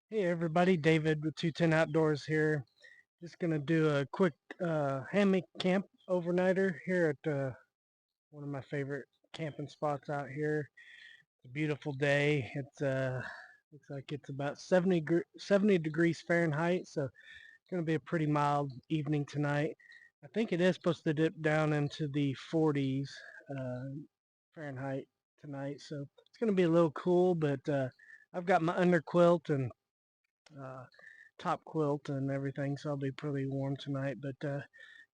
Hey everybody, David with 210 Outdoors here. Just gonna do a quick hammock camp overnighter here at one of my favorite camping spots out here. It's a beautiful day. It's looks like it's about 70 degrees Fahrenheit, so it's gonna be a pretty mild evening tonight. I think it is supposed to dip down into the 40s Fahrenheit tonight, so it's gonna be a little cool. But I've got my under quilt and uh, top quilt and everything, so I'll be pretty warm tonight. But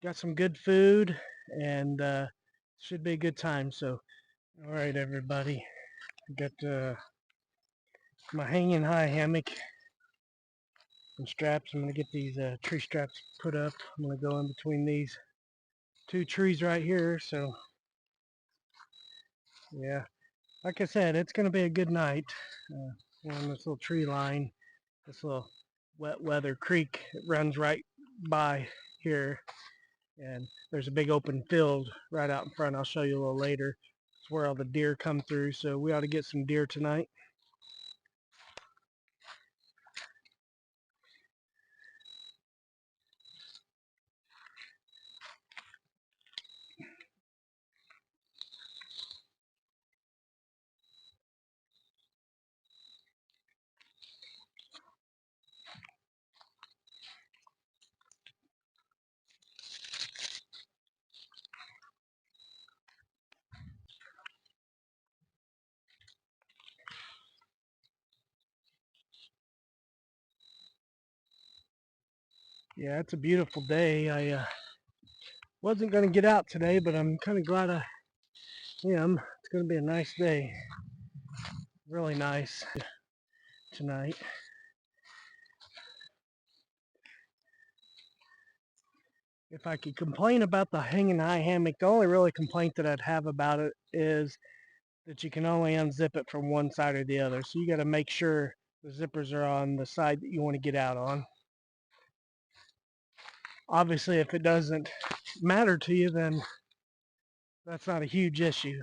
got some good food and should be a good time. So, all right, everybody, I got my hanging high hammock and straps. I'm gonna get these tree straps put up. I'm gonna go in between these two trees right here. So, yeah, like I said, it's gonna be a good night. On this little tree line, this little wet weather creek it runs right by here, and there's a big open field right out in front. I'll show you a little later. It's where all the deer come through, so we ought to get some deer tonight. Yeah, it's a beautiful day. I wasn't going to get out today, but I'm kind of glad I am. It's going to be a nice day. Really nice tonight. If I could complain about the hanging high hammock, the only really complaint that I'd have about it is that you can only unzip it from one side or the other. So you got to make sure the zippers are on the side that you want to get out on. Obviously, if it doesn't matter to you, then that's not a huge issue.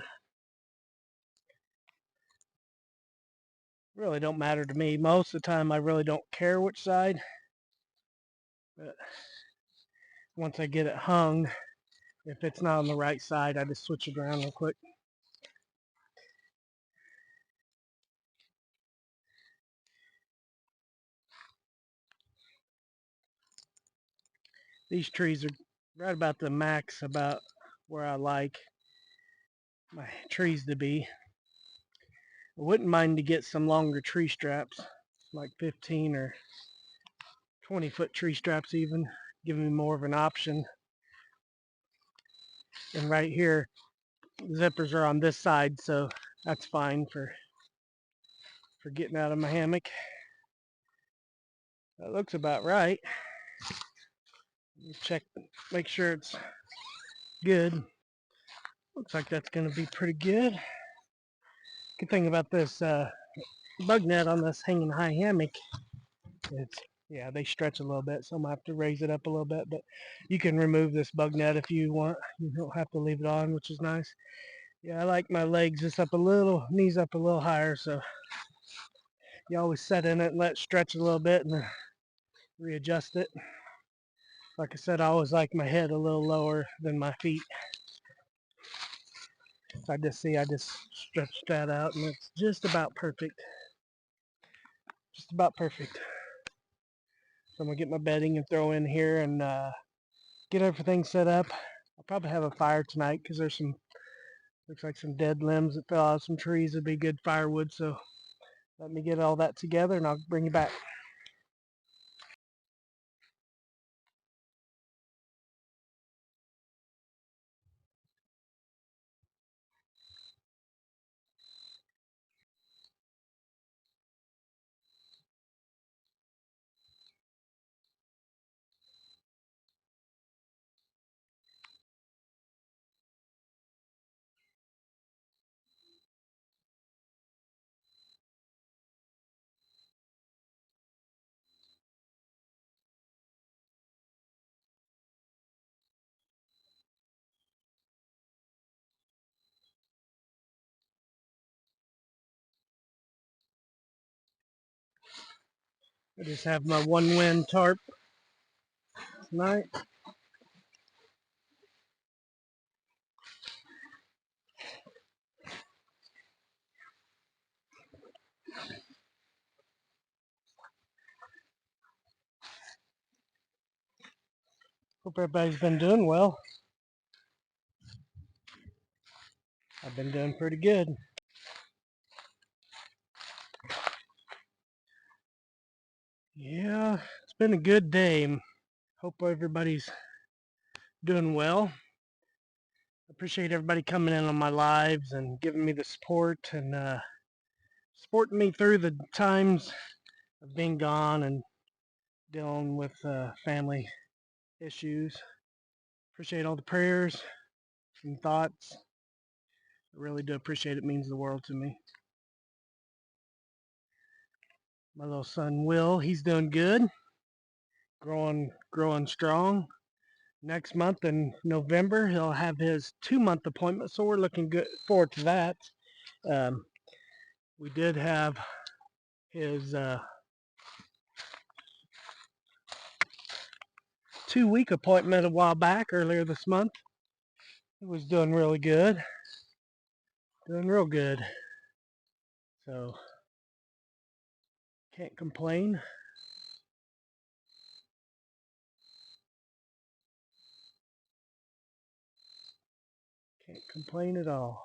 Really don't matter to me. Most of the time, I really don't care which side. But once I get it hung, if it's not on the right side, I just switch it around real quick. These trees are right about the max, about where I like my trees to be. I wouldn't mind to get some longer tree straps, like 15 or 20-foot tree straps even, give me more of an option. And right here, zippers are on this side, so that's fine for getting out of my hammock. That looks about right. Check, make sure it's good. Looks like that's going to be pretty good. Good thing about this bug net on this hanging high hammock, it's, yeah, they stretch a little bit, so I'm going to have to raise it up a little bit, but you can remove this bug net if you want. You don't have to leave it on, which is nice. Yeah, I like my legs just up a little, knees up a little higher, so you always set in it and let it stretch a little bit and then readjust it. Like I said, I always like my head a little lower than my feet. So I just stretched that out and it's just about perfect. Just about perfect. So I'm gonna get my bedding and throw in here and get everything set up. I'll probably have a fire tonight because there's some, looks like some dead limbs that fell out of some trees. Would be good firewood. So let me get all that together and I'll bring you back. I just have my Onewind tarp tonight. Hope everybody's been doing well. I've been doing pretty good. Yeah, it's been a good day. Hope everybody's doing well. Appreciate everybody coming in on my lives and giving me the support and supporting me through the times of being gone and dealing with family issues. Appreciate all the prayers and thoughts. I really do appreciate it. It means the world to me. My little son Will, he's doing good, growing strong. Next month in November, he'll have his 2-month appointment, so we're looking good forward to that. We did have his 2-week appointment a while back, earlier this month. He was doing really good, doing real good. So can't complain. Can't complain at all.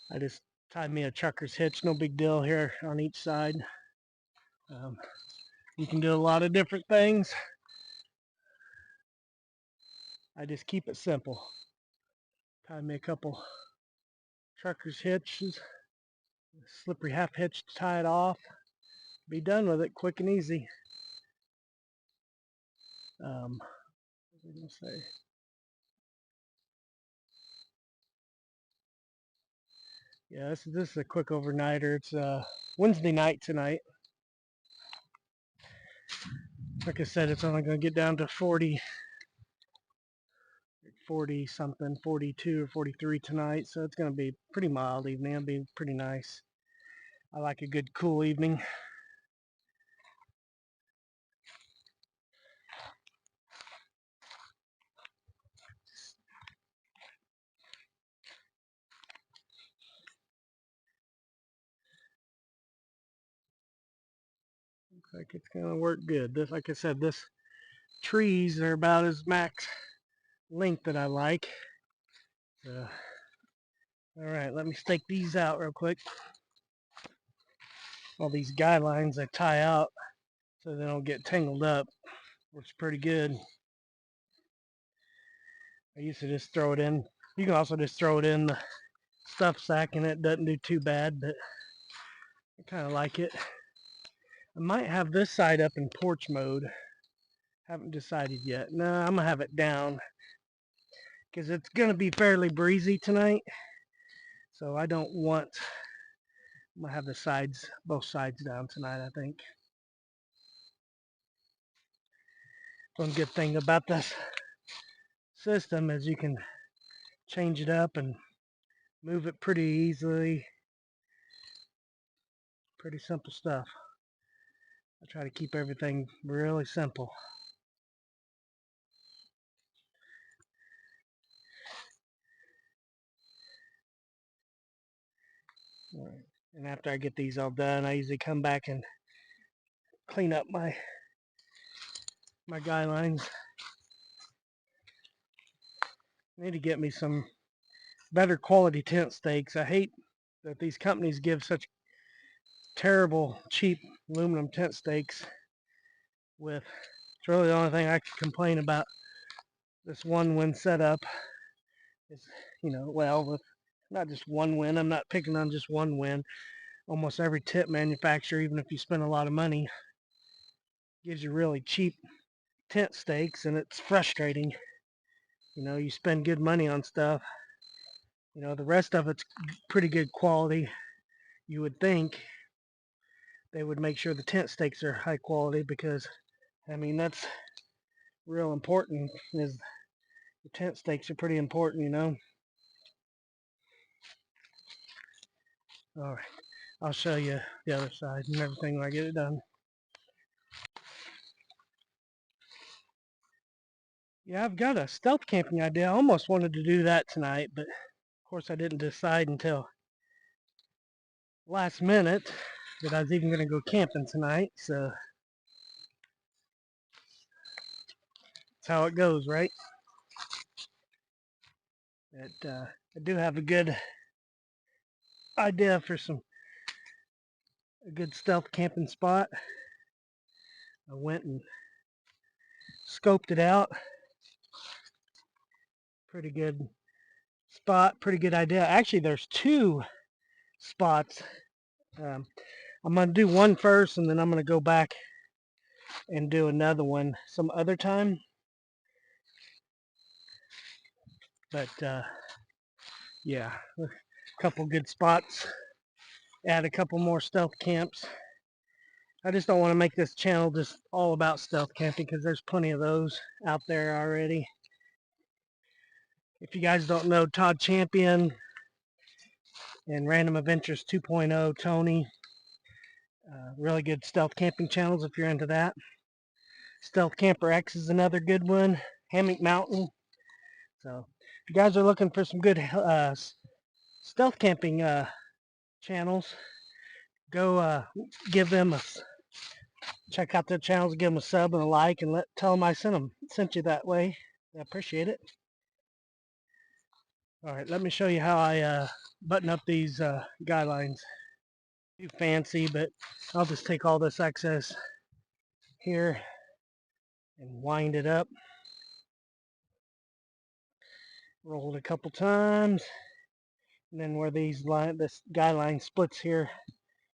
I just tied me a trucker's hitch, no big deal here on each side. You can do a lot of different things. I just keep it simple. Tie me a couple trucker's hitches, slippery half hitch to tie it off. Be done with it quick and easy. What was I going to say? Yeah, this is a quick overnighter. It's Wednesday night tonight. Like I said, it's only going to get down to 40 something, 42 or 43 tonight. So it's going to be pretty mild evening. It'll be pretty nice. I like a good cool evening. Looks like it's going to work good. This, like I said, this trees are about as max length that I like. So, all right, let me stake these out real quick. All these guy lines I tie out so they don't get tangled up. Works pretty good. I used to just throw it in. You can also just throw it in the stuff sack and it doesn't do too bad, but I kind of like it. I might have this side up in porch mode. Haven't decided yet. No, I'm gonna have it down because it's gonna be fairly breezy tonight. So I don't want, I'm gonna have the sides, both sides down tonight, I think. One good thing about this system is you can change it up and move it pretty easily. Pretty simple stuff. I try to keep everything really simple. All right. And after I get these all done, I usually come back and clean up my guy lines. I need to get me some better quality tent stakes. I hate that these companies give such terrible, cheap aluminum tent stakes. With it's really the only thing I can complain about this Onewind setup is, well, with not just Onewind. I'm not picking on just Onewind. Almost every tip manufacturer, even if you spend a lot of money, gives you really cheap tent stakes, and it's frustrating. You spend good money on stuff. The rest of it's pretty good quality. You would think they would make sure the tent stakes are high quality because, that's real important. Is the tent stakes are pretty important. All right. I'll show you the other side and everything when I get it done. Yeah, I've got a stealth camping idea. I almost wanted to do that tonight, but of course I didn't decide until last minute that I was even going to go camping tonight. So that's how it goes, right? But I do have a good idea for a good stealth camping spot. I went and scoped it out. Pretty good spot, pretty good idea. Actually, there's two spots. I'm going to do one first, and then I'm going to go back and do another one some other time. But yeah, a couple good spots. Add a couple more stealth camps. I just don't want to make this channel just all about stealth camping because there's plenty of those out there already. If you guys don't know Todd Champion and Random Adventures 2.0, Tony, really good stealth camping channels if you're into that. Stealth Camper X is another good one. Hammock Mountain. So if you guys are looking for some good stealth camping channels, go give them check out their channels, give them a sub and a like, and tell them I sent you that way. I appreciate it. All right, let me show you how I button up these guy lines. Too fancy, but I'll just take all this excess here and wind it up. Roll it a couple times, and then where this guy line splits here,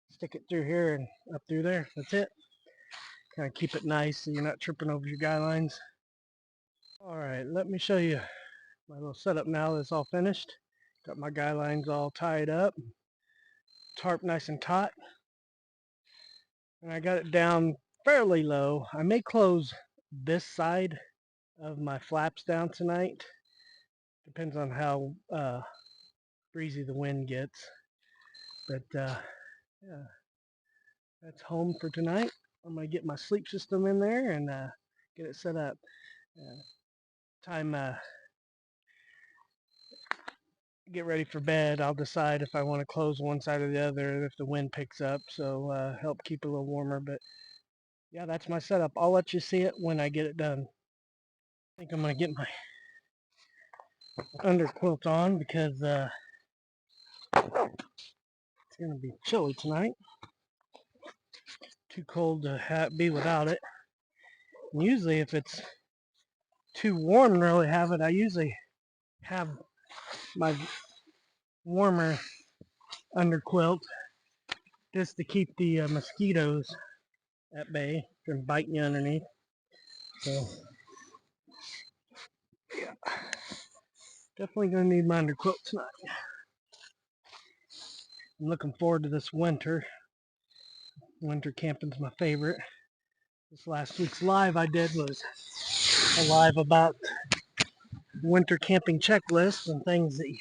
stick it through here and up through there. That's it. Kind of keep it nice so you're not tripping over your guy lines. All right, let me show you my little setup now that's all finished. Got my guy lines all tied up, tarp nice and taut, and I got it down fairly low. I may close this side of my flaps down tonight. Depends on how breezy the wind gets. But yeah, that's home for tonight. I'm gonna get my sleep system in there and get it set up. Time get ready for bed, I'll decide if I want to close one side or the other if the wind picks up, so help keep it a little warmer. But yeah, that's my setup. I'll let you see it when I get it done. I think I'm gonna get my under quilt on because it's gonna be chilly tonight. Too cold to be without it. And usually if it's too warm to really have it, I usually have my warmer under quilt just to keep the mosquitoes at bay from biting you underneath. So yeah, definitely gonna need my under quilt tonight. I'm looking forward to this winter. Winter camping's my favorite. This last week's live I did was a live about winter camping checklists and things that you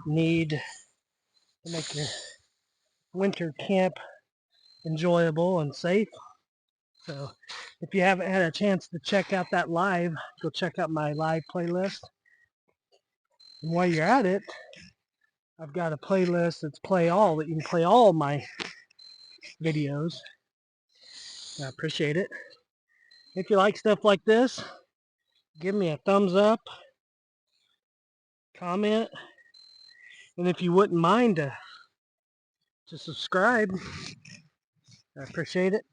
need to make your winter camp enjoyable and safe. So if you haven't had a chance to check out that live, go check out my live playlist. And while you're at it, I've got a playlist that's play all, that you can play all my videos. I appreciate it. If you like stuff like this, give me a thumbs up, comment, and if you wouldn't mind to subscribe, I appreciate it.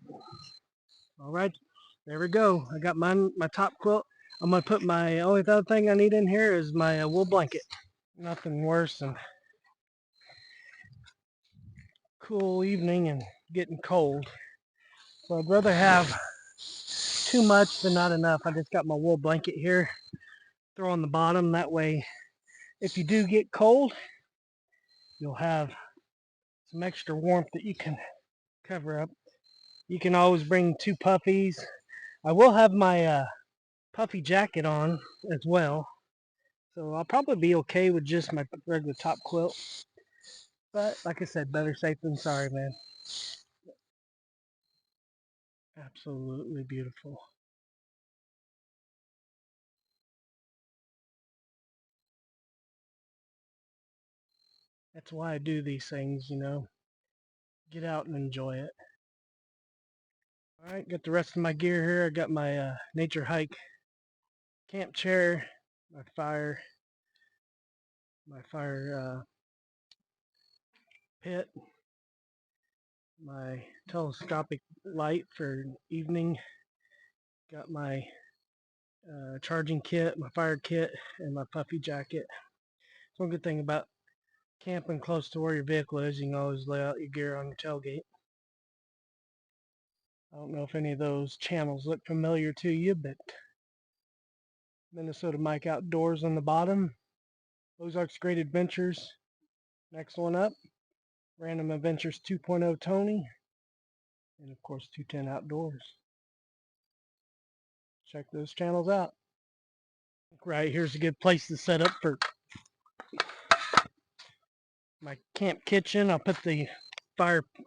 All right, there we go. I got my top quilt. I'm gonna put my only other thing I need in here is my wool blanket. Nothing worse than cool evening and getting cold. So I'd rather have too much than not enough. I just got my wool blanket here. Throw on the bottom. That way, if you do get cold, you'll have some extra warmth that you can cover up. You can always bring two puffies. I will have my puffy jacket on as well. So I'll probably be okay with just my regular top quilt. But like I said, better safe than sorry, man. Absolutely beautiful. That's why I do these things, you know. Get out and enjoy it. Alright, got the rest of my gear here. I got my Naturehike camp chair, my fire pit, my telescopic light for evening, got my charging kit, my fire kit, and my puffy jacket. One good thing about camping close to where your vehicle is, you can always lay out your gear on your tailgate. I don't know if any of those channels look familiar to you, but Minnesota Mike Outdoors on the bottom, Ozarks Great Adventures, next one up, Random Adventures 2.0 Tony, and of course 210 Outdoors. Check those channels out. Right here's a good place to set up for my camp kitchen. I'll put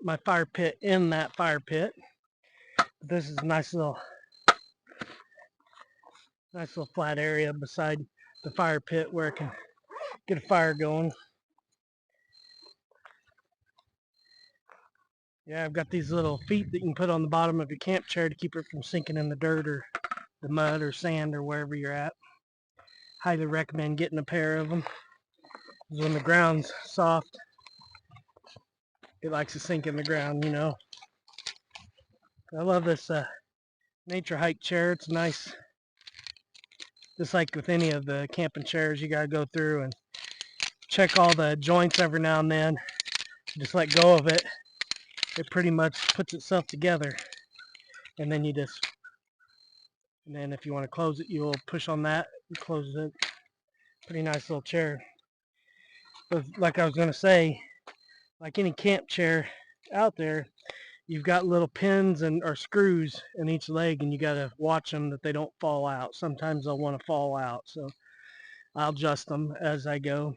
my fire pit in that fire pit. This is a nice little flat area beside the fire pit where I can get a fire going. Yeah, I've got these little feet that you can put on the bottom of your camp chair to keep it from sinking in the dirt or the mud or sand or wherever you're at. Highly recommend getting a pair of them. Because when the ground's soft, it likes to sink in the ground, you know. I love this Naturehike chair. It's nice. Just like with any of the camping chairs, you gotta go through and check all the joints every now and then. Just let go of it. It pretty much puts itself together. And then if you want to close it, you'll push on that and close it. Pretty nice little chair. But like I was gonna say, like any camp chair out there, you've got little pins or screws in each leg, and you got to watch them that they don't fall out. Sometimes they'll want to fall out, so I'll adjust them as I go.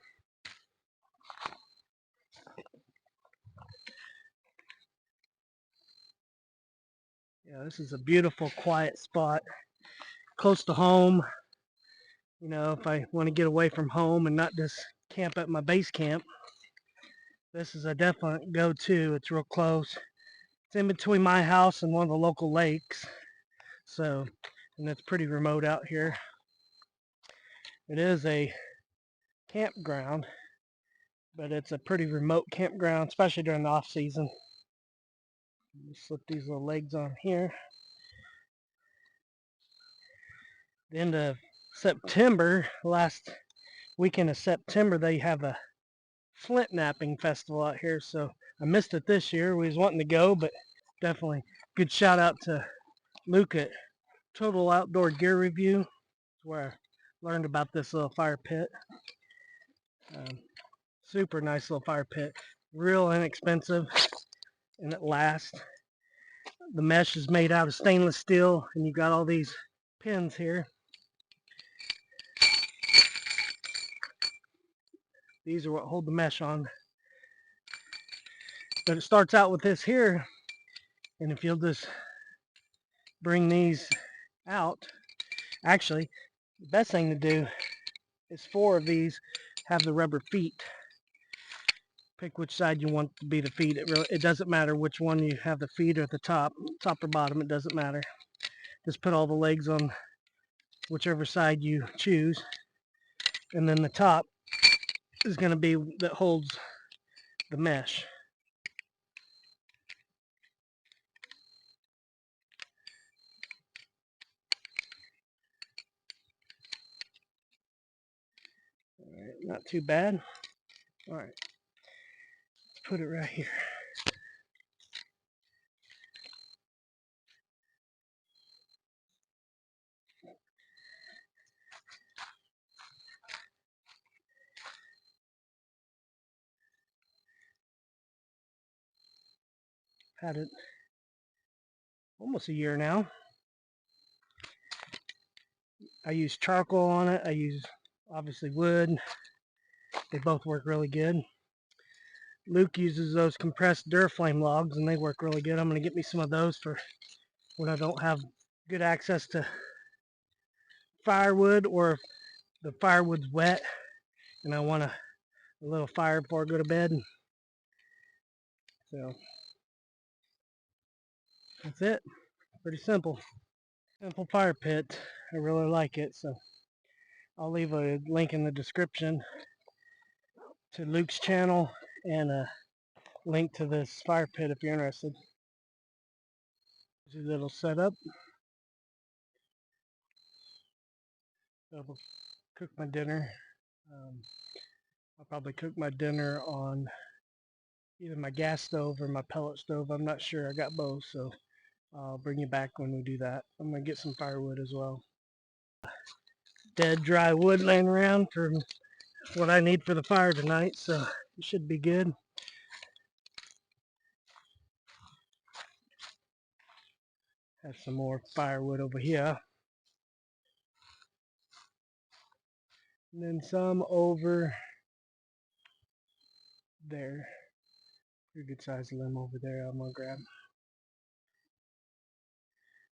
Yeah, this is a beautiful, quiet spot, close to home. You know, if I want to get away from home and not just camp at my base camp, this is a definite go-to. It's real close. It's in between my house and one of the local lakes, so, and it's pretty remote out here. It is a campground, but it's a pretty remote campground, especially during the off season. Slip these little legs on here. The end of September, last weekend of September, they have a flint knapping festival out here, so I missed it this year. We was wanting to go, but definitely good shout out to Luke at Total Outdoor Gear Review. That's where I learned about this little fire pit. Super nice little fire pit, real inexpensive, and it lasts. The mesh is made out of stainless steel, and you've got all these pins here. These are what hold the mesh on. But it starts out with this here, and if you'll just bring these out, actually, the best thing to do is 4 of these have the rubber feet. Pick which side you want to be the feet. It doesn't matter which one you have the feet or at the top or bottom, it doesn't matter. Just put all the legs on whichever side you choose, and then the top is going to be that holds the mesh. All right, not too bad. All right, let's put it right here. Had it almost a year now. I use charcoal on it. I use obviously wood. They both work really good. Luke uses those compressed Duraflame logs and they work really good. I'm going to get me some of those for when I don't have good access to firewood, or if the firewood's wet and I want a little fire before I go to bed. So that's it. Pretty simple. Simple fire pit. I really like it. So I'll leave a link in the description to Luke's channel and a link to this fire pit if you're interested. Here's a little setup. So I'll cook my dinner. I'll probably cook my dinner on either my gas stove or my pellet stove. I'm not sure. I got both, so I'll bring you back when we do that. I'm going to get some firewood as well. Dead dry wood laying around for what I need for the fire tonight, so it should be good. Have some more firewood over here. And then some over there. Pretty good sized limb over there I'm going to grab.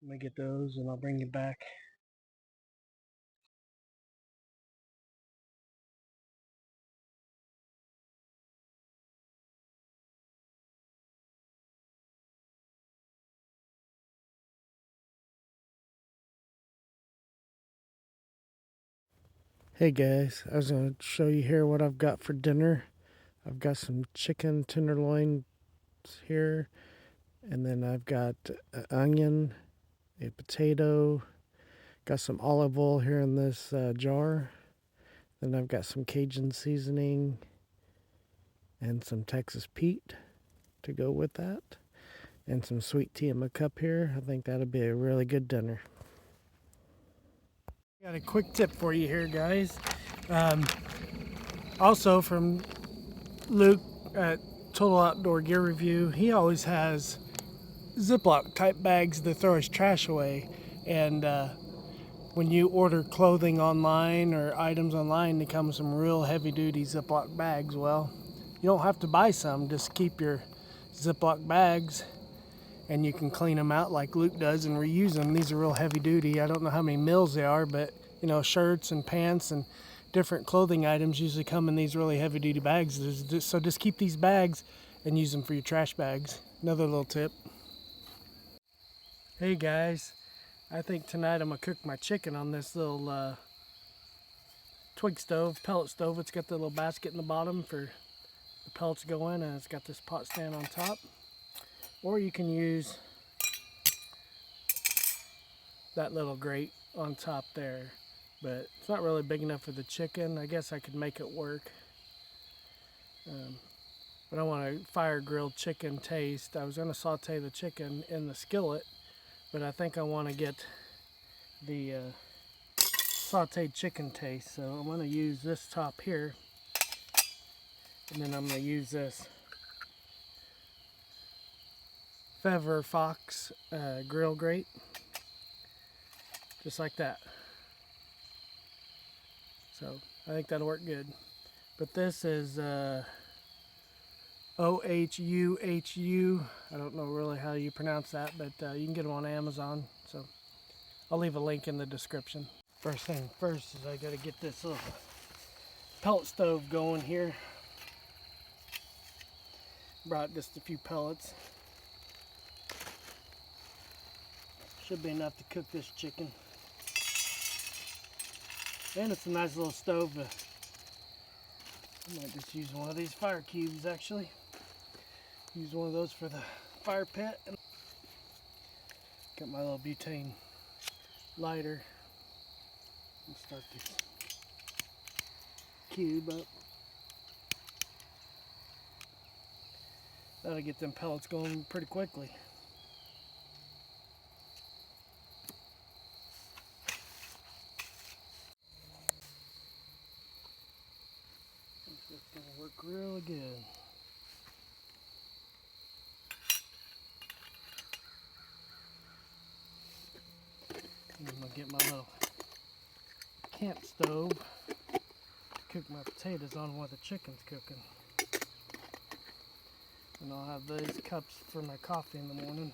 I'm going to get those and I'll bring you back. Hey guys, I was going to show you here what I've got for dinner. I've got some chicken tenderloin here, and then I've got an onion, a potato, got some olive oil here in this jar. Then I've got some Cajun seasoning and some Texas Pete to go with that, and some sweet tea in my cup here. I think that'll be a really good dinner. Got a quick tip for you here, guys. Also from Luke at Total Outdoor Gear Review, he always has Ziploc type bags to throw his trash away. And when you order clothing online or items online, they come with some real heavy duty Ziploc bags. Well, you don't have to buy some, just keep your Ziploc bags and you can clean them out like Luke does and reuse them. These are real heavy duty. I don't know how many mils they are, but you know, shirts and pants and different clothing items usually come in these really heavy duty bags. So just keep these bags and use them for your trash bags. Another little tip. Hey guys, I think tonight I'm gonna cook my chicken on this little twig stove, pellet stove. It's got the little basket in the bottom for the pellets to go in, and it's got this pot stand on top. Or you can use that little grate on top there, but it's not really big enough for the chicken. I guess I could make it work, but I want a fire grilled chicken taste. I was going to saute the chicken in the skillet, but I think I want to get the sauteed chicken taste, so I'm going to use this top here, and then I'm going to use this Feather Fox grill grate, just like that. So I think that'll work good. But this is OHUHU. I don't know really how you pronounce that, but you can get them on Amazon. So I'll leave a link in the description. First thing first is I got to get this little pellet stove going here. Brought just a few pellets. Should be enough to cook this chicken. And it's a nice little stove. I might just use one of these fire cubes actually. Use one of those for the fire pit. Got my little butane lighter. I'll start this cube up. That'll get them pellets going pretty quickly. This is going to work really good. And I'm going to get my little camp stove to cook my potatoes on while the chicken's cooking. And I'll have those cups for my coffee in the morning.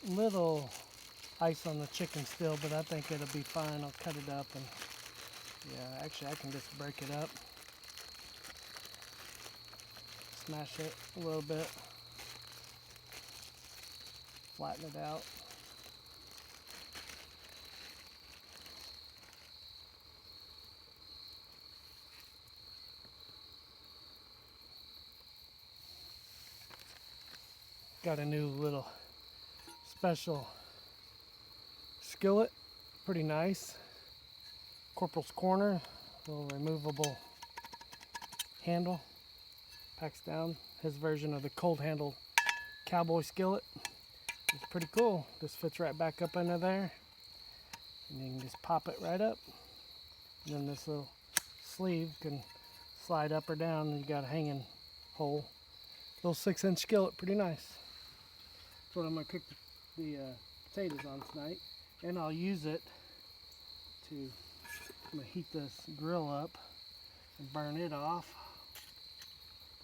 Little ice on the chicken still, but I think it'll be fine. I'll cut it up and yeah, actually I can just break it up. Smash it a little bit. Flatten it out. Got a new little special skillet, pretty nice. Corporals Corner, little removable handle, packs down. His version of the cold handle cowboy skillet. It's pretty cool. Just fits right back up under there, and you can just pop it right up. And then this little sleeve can slide up or down, and you got a hanging hole. Little 6-inch skillet, pretty nice. That's what I'm gonna cook the potatoes on tonight, and I'll use it to, I'm gonna heat this grill up and burn it off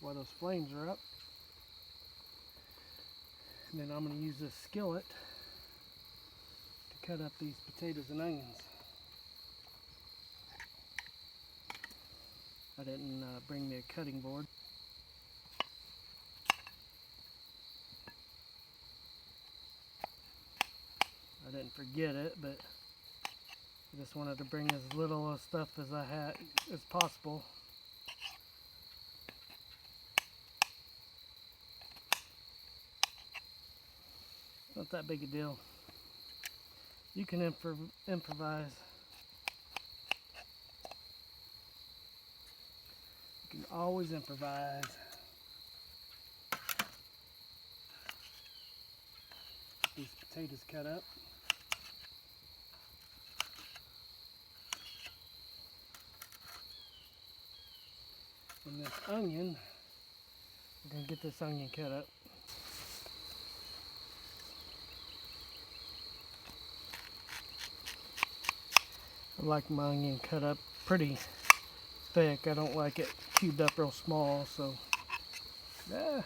while those flames are up. And then I'm gonna use this skillet to cut up these potatoes and onions. I didn't bring me a cutting board. I didn't forget it, but I just wanted to bring as little stuff as I had as possible. Not that big a deal. You can improvise. You can always improvise. These potatoes cut up. And this onion, we're going to get this onion cut up. I like my onion cut up pretty thick. I don't like it cubed up real small, so yeah.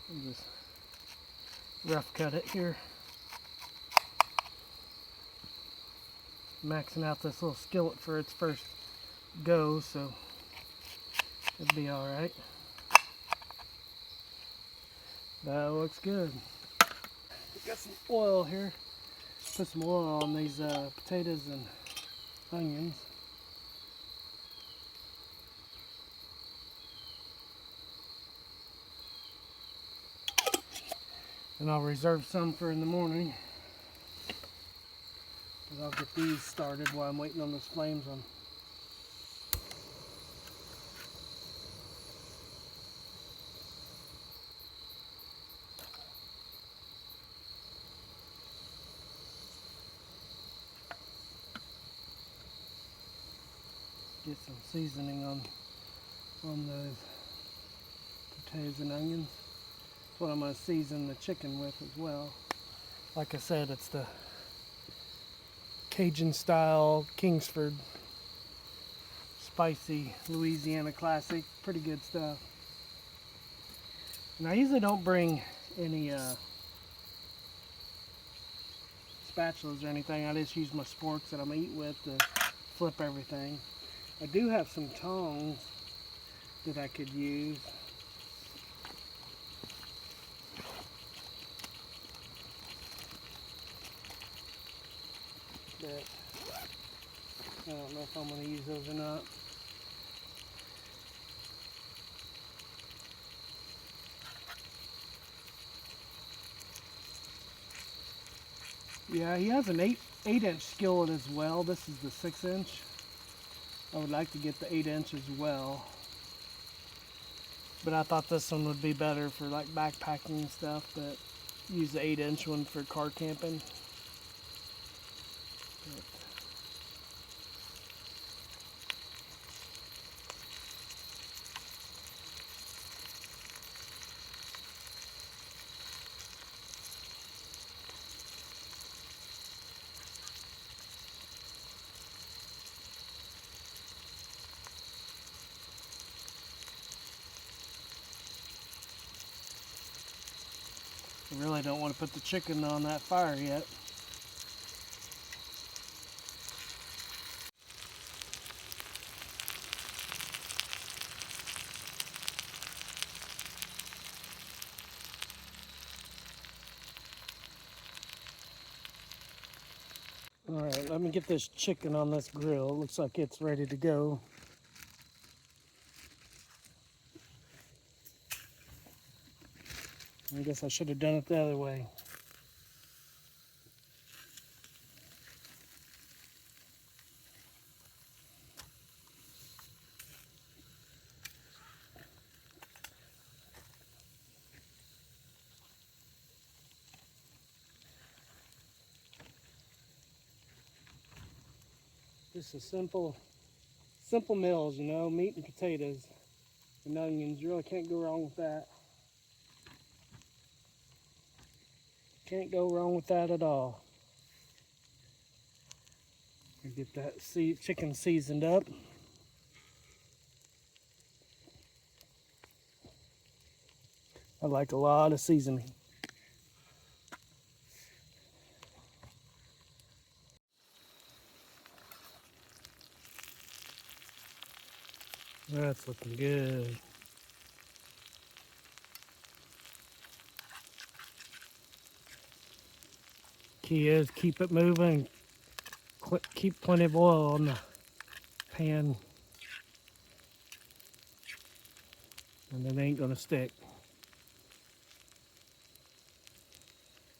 I'll just rough cut it here. Maxing out this little skillet for its first go, so it'll be alright. That looks good. Got some oil here. Put some oil on these potatoes and onions. And I'll reserve some for in the morning. But I'll get these started while I'm waiting on those flames on. Get some seasoning on those potatoes and onions. That's what I'm going to season the chicken with as well. Like I said, it's the Cajun style Kingsford spicy Louisiana classic. Pretty good stuff. And I usually don't bring any spatulas or anything. I just use my sporks that I'm gonna eat with to flip everything. I do have some tongs that I could use. but I don't know if I'm going to use those or not. Yeah, he has an 8-inch skillet as well. This is the 6-inch. I would like to get the 8-inch as well. But I thought this one would be better for like backpacking and stuff, but use the 8-inch one for car camping. But I really don't want to put the chicken on that fire yet. Alright, let me get this chicken on this grill. It looks like it's ready to go. I guess I should have done it the other way. Just a simple meals, you know, meat and potatoes and onions. You really can't go wrong with that. Can't go wrong with that at all. Get that chicken seasoned up. I like a lot of seasoning. That's looking good. Key is keep it moving. Keep plenty of oil on the pan, and it ain't gonna stick.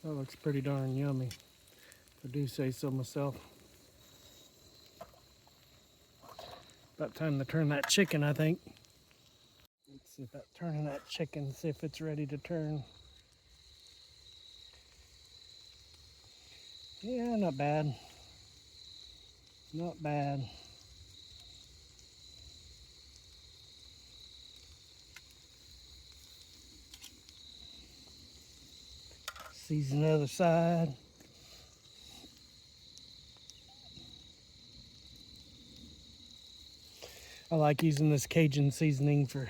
That looks pretty darn yummy, if I do say so myself. About time to turn that chicken, I think. Let's see about turning that chicken, see if it's ready to turn. Yeah, not bad. Not bad. Season the other side. I like using this Cajun seasoning for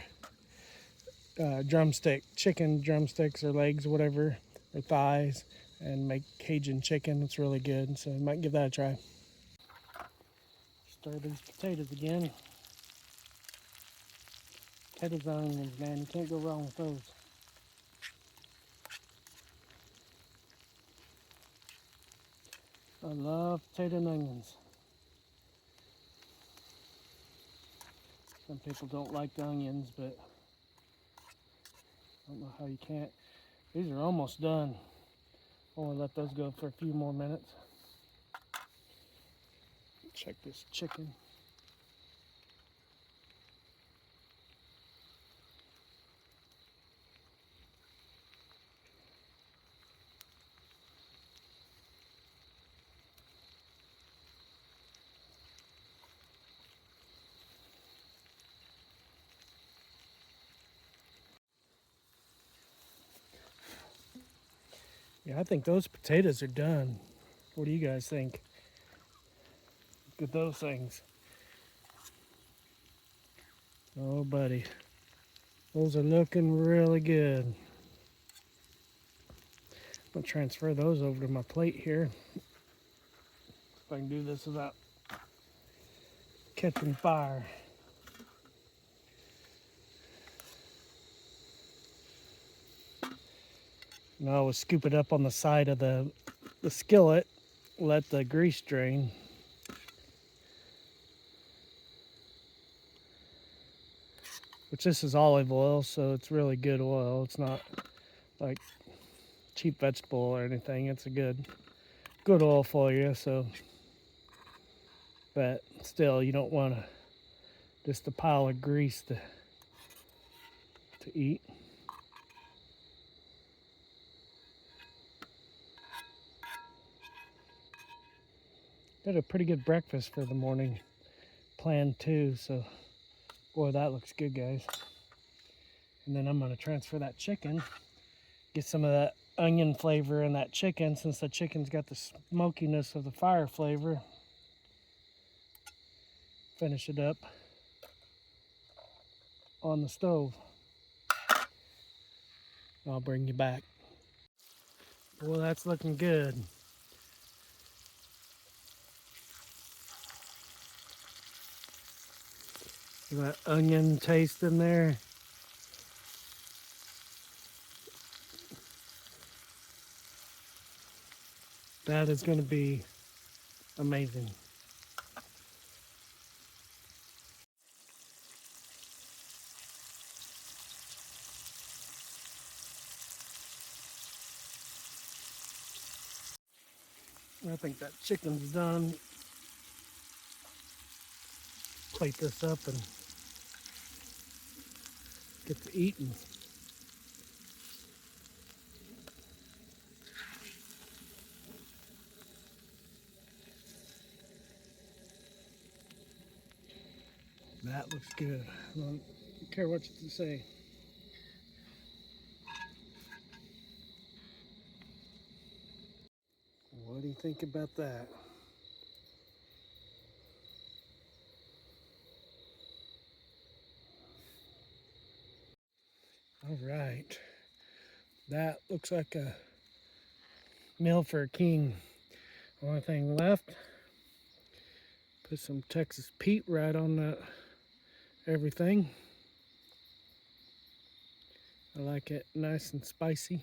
chicken drumsticks or legs, whatever, or thighs, and make Cajun chicken. It's really good, so I might give that a try. Stir these potatoes again. Potatoes and onions, man, you can't go wrong with those. I love potato and onions. Some people don't like the onions, but I don't know how you can't. These are almost done. I want to let those go for a few more minutes. Check this chicken. Yeah, I think those potatoes are done. What do you guys think? Look at those things. Oh, buddy. Those are looking really good. I'm going to transfer those over to my plate here. If I can do this without catching fire. And I always scoop it up on the side of the skillet let the grease drain. Which this is olive oil, so it's really good oil. It's not like cheap vegetable or anything. It's a good oil for you. So, but still, you don't want just a pile of grease to eat. Got a pretty good breakfast for the morning planned too. So, boy, that looks good, guys. And then I'm gonna transfer that chicken, get some of that onion flavor in that chicken, since the chicken's got the smokiness of the fire flavor. Finish it up on the stove. I'll bring you back. Well, that's looking good. That onion taste in there. That is going to be amazing. I think that chicken's done. Plate this up and get to eating. That looks good. I don't care what you say. What do you think about that? All right. That looks like a meal for a king. Only thing left, put some Texas Pete right on that everything. I like it nice and spicy.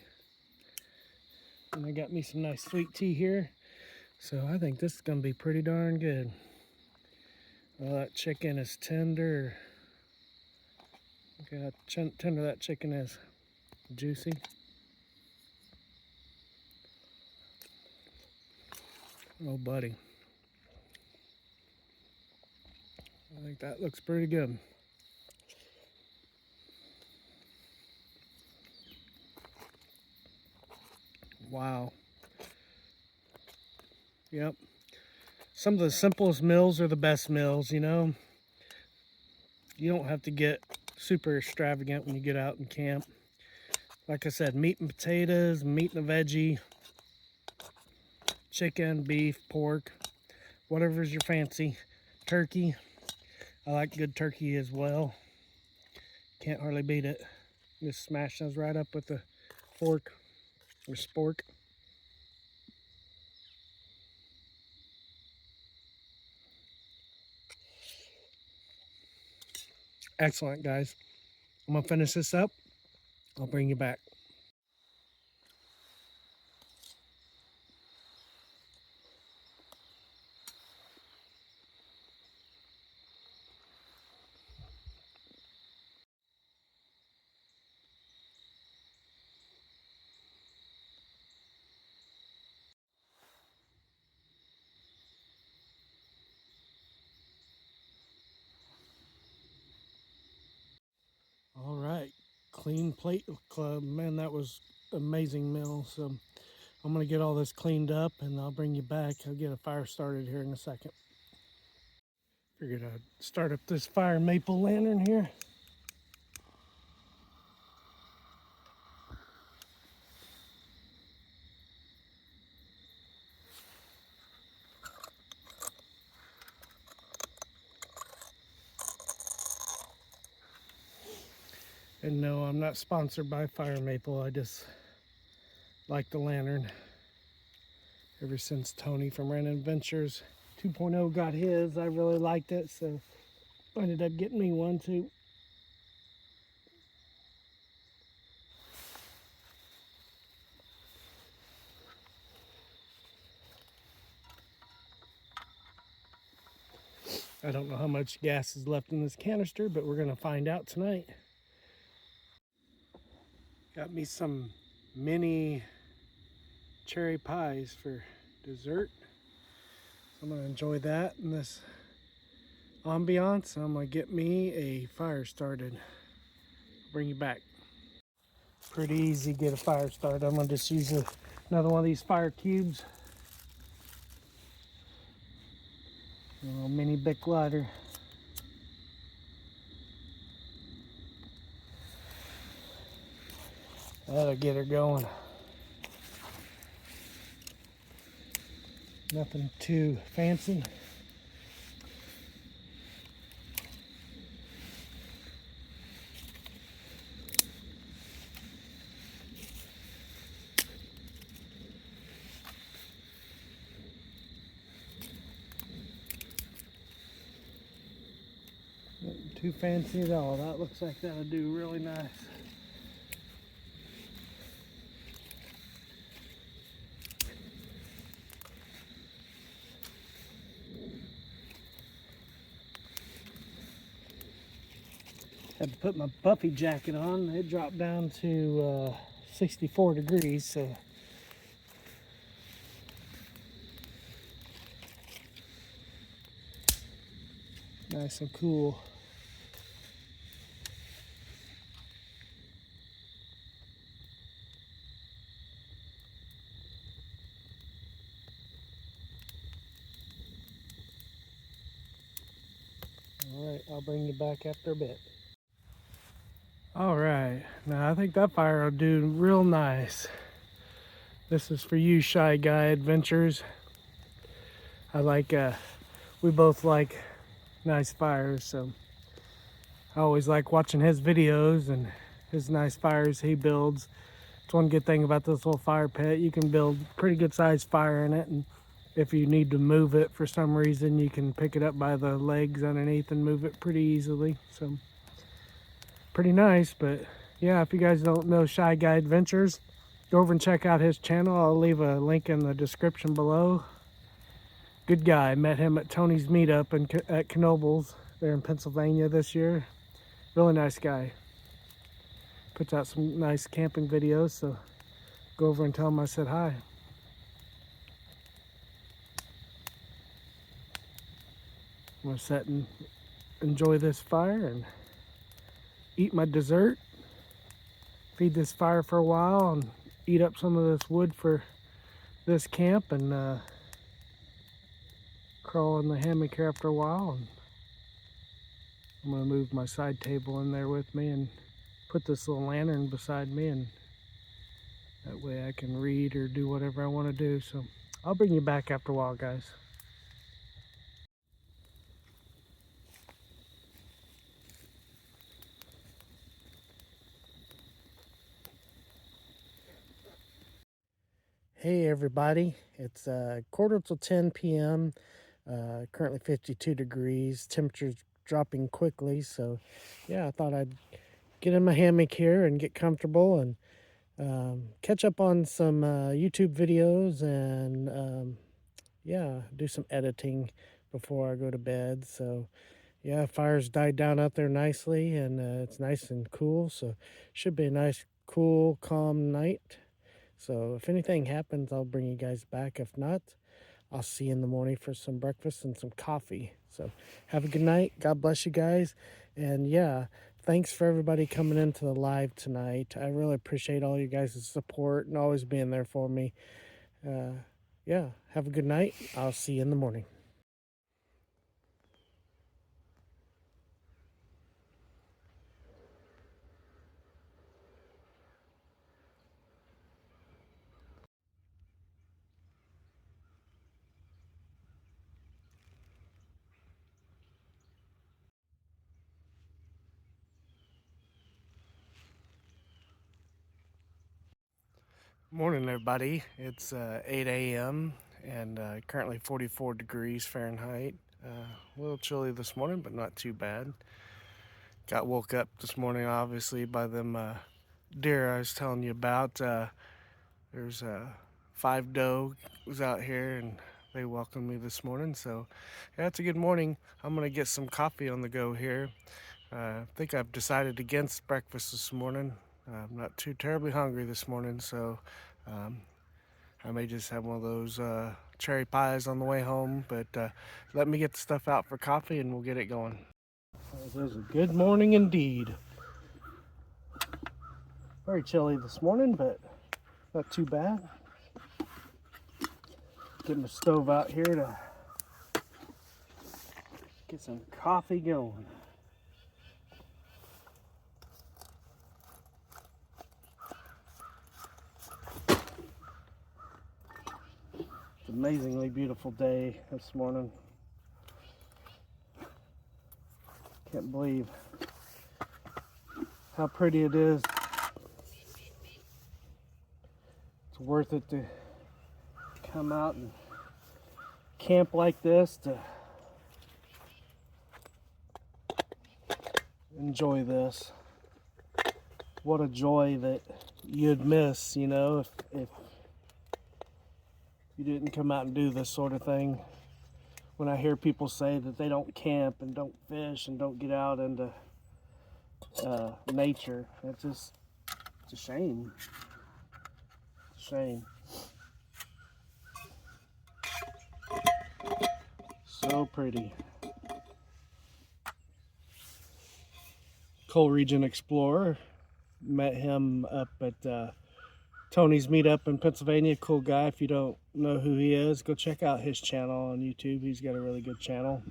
And I got me some nice sweet tea here. So I think this is gonna be pretty darn good. Well, that chicken is tender. Look at how tender that chicken is. Juicy. Oh, buddy. I think that looks pretty good. Wow. Yep. Some of the simplest meals are the best meals, you know. You don't have to get super extravagant when you get out and camp. Like I said, meat and potatoes, meat and a veggie, chicken, beef, pork, whatever's your fancy. Turkey. I like good turkey as well. Can't hardly beat it. Just smash those right up with a fork or spork. Excellent, guys. I'm gonna finish this up. I'll bring you back. All right, clean plate club. Man, that was amazing meal. So I'm gonna get all this cleaned up and I'll bring you back. I'll get a fire started here in a second. Figured I'd start up this fire maple lantern here. And no, I'm not sponsored by Fire Maple. I just like the lantern. Ever since Tony from Ran Adventures 2.0 got his, I really liked it. So I ended up getting me one too. I don't know how much gas is left in this canister, but we're gonna find out tonight. Got me some mini cherry pies for dessert. I'm gonna enjoy that in this ambiance. I'm gonna get me a fire started. Bring you back. Pretty easy to get a fire started. I'm gonna just use another one of these fire cubes. A little mini Bic lighter. That'll get her going. Nothing too fancy. Nothing too fancy at all. That looks like that'll do really nice. Had to put my puffy jacket on. It dropped down to 64 degrees, so nice and cool. All right, I'll bring you back after a bit. All right, now I think that fire will do real nice. This is for you, Shy Guy Adventures. I like, we both like nice fires, so I always like watching his videos and his nice fires he builds. It's one good thing about this little fire pit. You can build pretty good sized fire in it, and if you need to move it for some reason, you can pick it up by the legs underneath and move it pretty easily. So pretty nice. But yeah, if you guys don't know Shy Guy Adventures, go over and check out his channel. I'll leave a link in the description below. Good guy. Met him at Tony's meetup at Knoebels there in Pennsylvania this year. Really nice guy. Puts out some nice camping videos, so go over and tell him I said hi. I'm gonna sit and enjoy this fire and eat my dessert, feed this fire for a while, and eat up some of this wood for this camp, and crawl in the hammock here after a while. And I'm gonna move my side table in there with me and put this little lantern beside me, and that way I can read or do whatever I want to do. So I'll bring you back after a while, guys. Hey everybody, it's quarter till 10 p.m. Currently 52 degrees. Temperature's dropping quickly, so yeah, I thought I'd get in my hammock here and get comfortable and catch up on some YouTube videos and yeah, do some editing before I go to bed. So yeah, fire's died down out there nicely, and it's nice and cool, so should be a nice, cool, calm night. So if anything happens, I'll bring you guys back. If not, I'll see you in the morning for some breakfast and some coffee. So have a good night. God bless you guys. And yeah, thanks for everybody coming into the live tonight. I really appreciate all you guys' support and always being there for me. Yeah, have a good night. I'll see you in the morning. Morning, everybody. It's 8 a.m. and currently 44 degrees Fahrenheit. A little chilly this morning, but not too bad. Got woke up this morning, obviously, by them deer I was telling you about. There's 5 doe was out here, and They welcomed me this morning, so yeah, it's a good morning. I'm gonna get some coffee on the go here. I think I've decided against breakfast this morning. I'm not too terribly hungry this morning, so um, I may just have one of those cherry pies on the way home, but let me get the stuff out for coffee and we'll get it going. It was a good morning indeed. Very chilly this morning, but not too bad. Get my stove out here to get some coffee going. It's an amazingly beautiful day this morning. Can't believe how pretty it is. It's worth it to come out and camp like this, to enjoy this. What a joy that you'd miss, you know, if you didn't come out and do this sort of thing. When I hear people say that they don't camp and don't fish and don't get out into nature, it's a shame. It's a shame. So pretty. Coal Region Explorer. Met him up at Tony's meetup in Pennsylvania. Cool guy. If you don't know who he is, go check out his channel on YouTube. He's got a really good channel.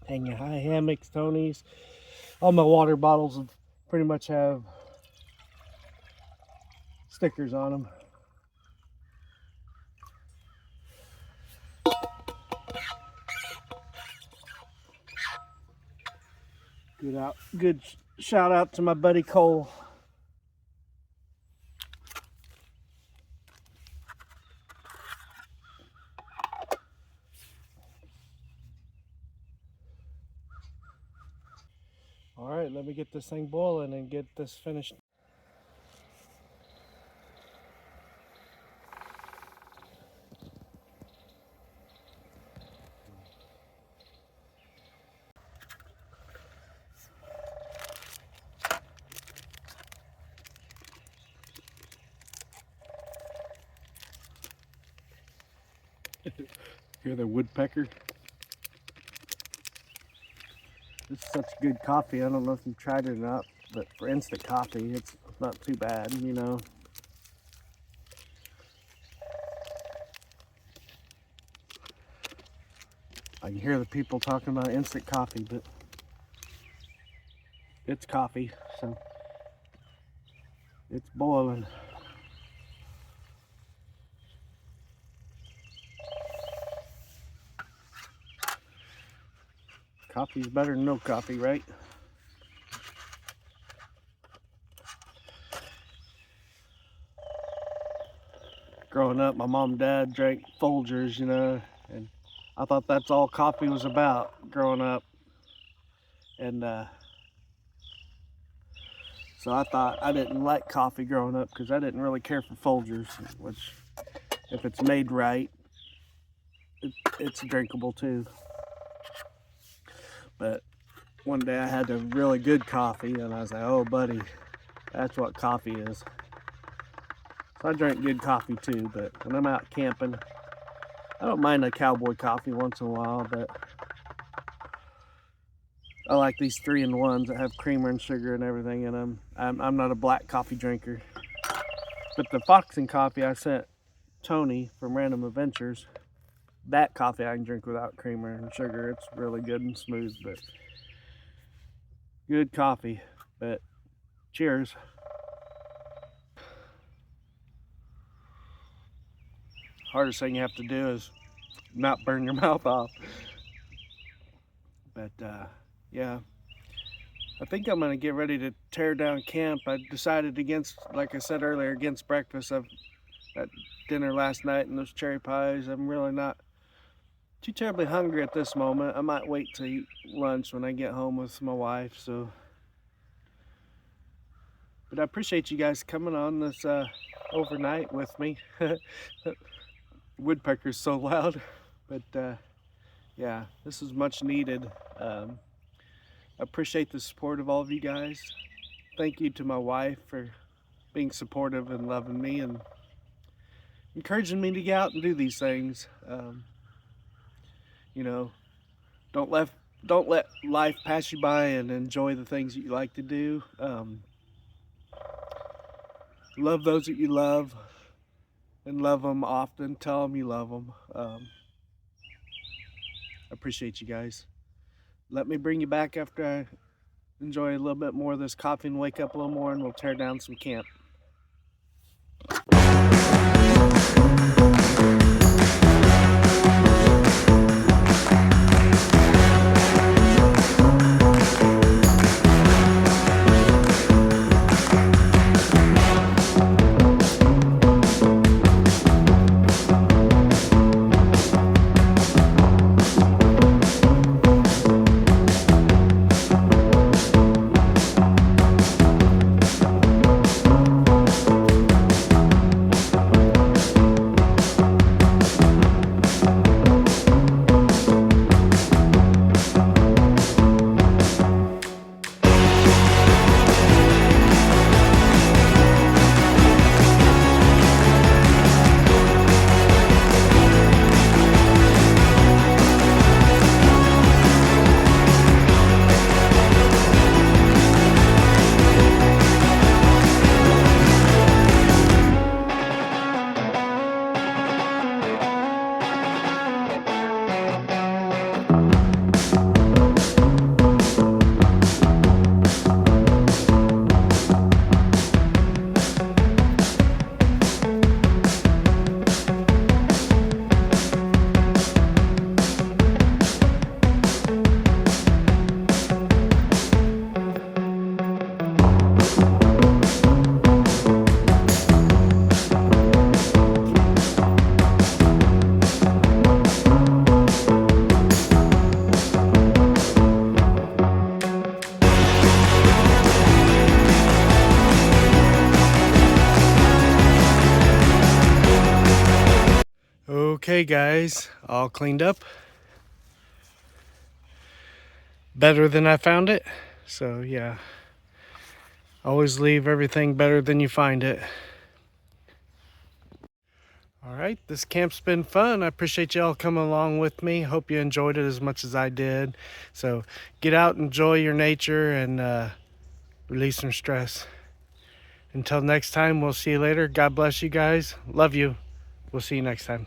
Hanging high hammocks, Tony's. All my water bottles pretty much have stickers on them. Good shout out to my buddy Cole. All right, let me get this thing boiling and get this finished. Hear the woodpecker? This is such good coffee. I don't know if you've tried it or not, but for instant coffee, it's not too bad, you know. I can hear the people talking about instant coffee, but it's coffee, so it's boiling. Coffee's better than no coffee, right? Growing up, my mom and dad drank Folgers, you know, and I thought that's all coffee was about growing up. And so I thought I didn't like coffee growing up because I didn't really care for Folgers, which, if it's made right, it's drinkable too. But one day I had a really good coffee and I was like, oh buddy, that's what coffee is. So I drink good coffee too, but when I'm out camping, I don't mind a cowboy coffee once in a while, but I like these 3-in-1s that have creamer and sugar and everything in them. I'm not a black coffee drinker. But the Foxing coffee I sent Tony from Random Adventures, that coffee I can drink without creamer and sugar. It's really good and smooth, but good coffee. But cheers. Hardest thing you have to do is not burn your mouth off. But yeah, I think I'm gonna get ready to tear down camp. I decided against, like I said earlier, against breakfast. I've that dinner last night and those cherry pies. I'm really not too terribly hungry at this moment. I might wait to eat lunch when I get home with my wife. So, but I appreciate you guys coming on this overnight with me. woodpecker's so loud, but yeah, this is much needed. I appreciate the support of all of you guys. Thank you to my wife for being supportive and loving me and encouraging me to get out and do these things. You know, don't let life pass you by, and enjoy the things that you like to do. Love those that you love, and love them often. Tell them you love them. I appreciate you guys. Let me bring you back after I enjoy a little bit more of this coffee and wake up a little more, and we'll tear down some camp. Okay guys, all cleaned up. Better than I found it. So yeah, always leave everything better than you find it. Alright, this camp's been fun. I appreciate y'all coming along with me. Hope you enjoyed it as much as I did. So get out, enjoy your nature, and release some stress. Until next time, we'll see you later. God bless you guys. Love you. We'll see you next time.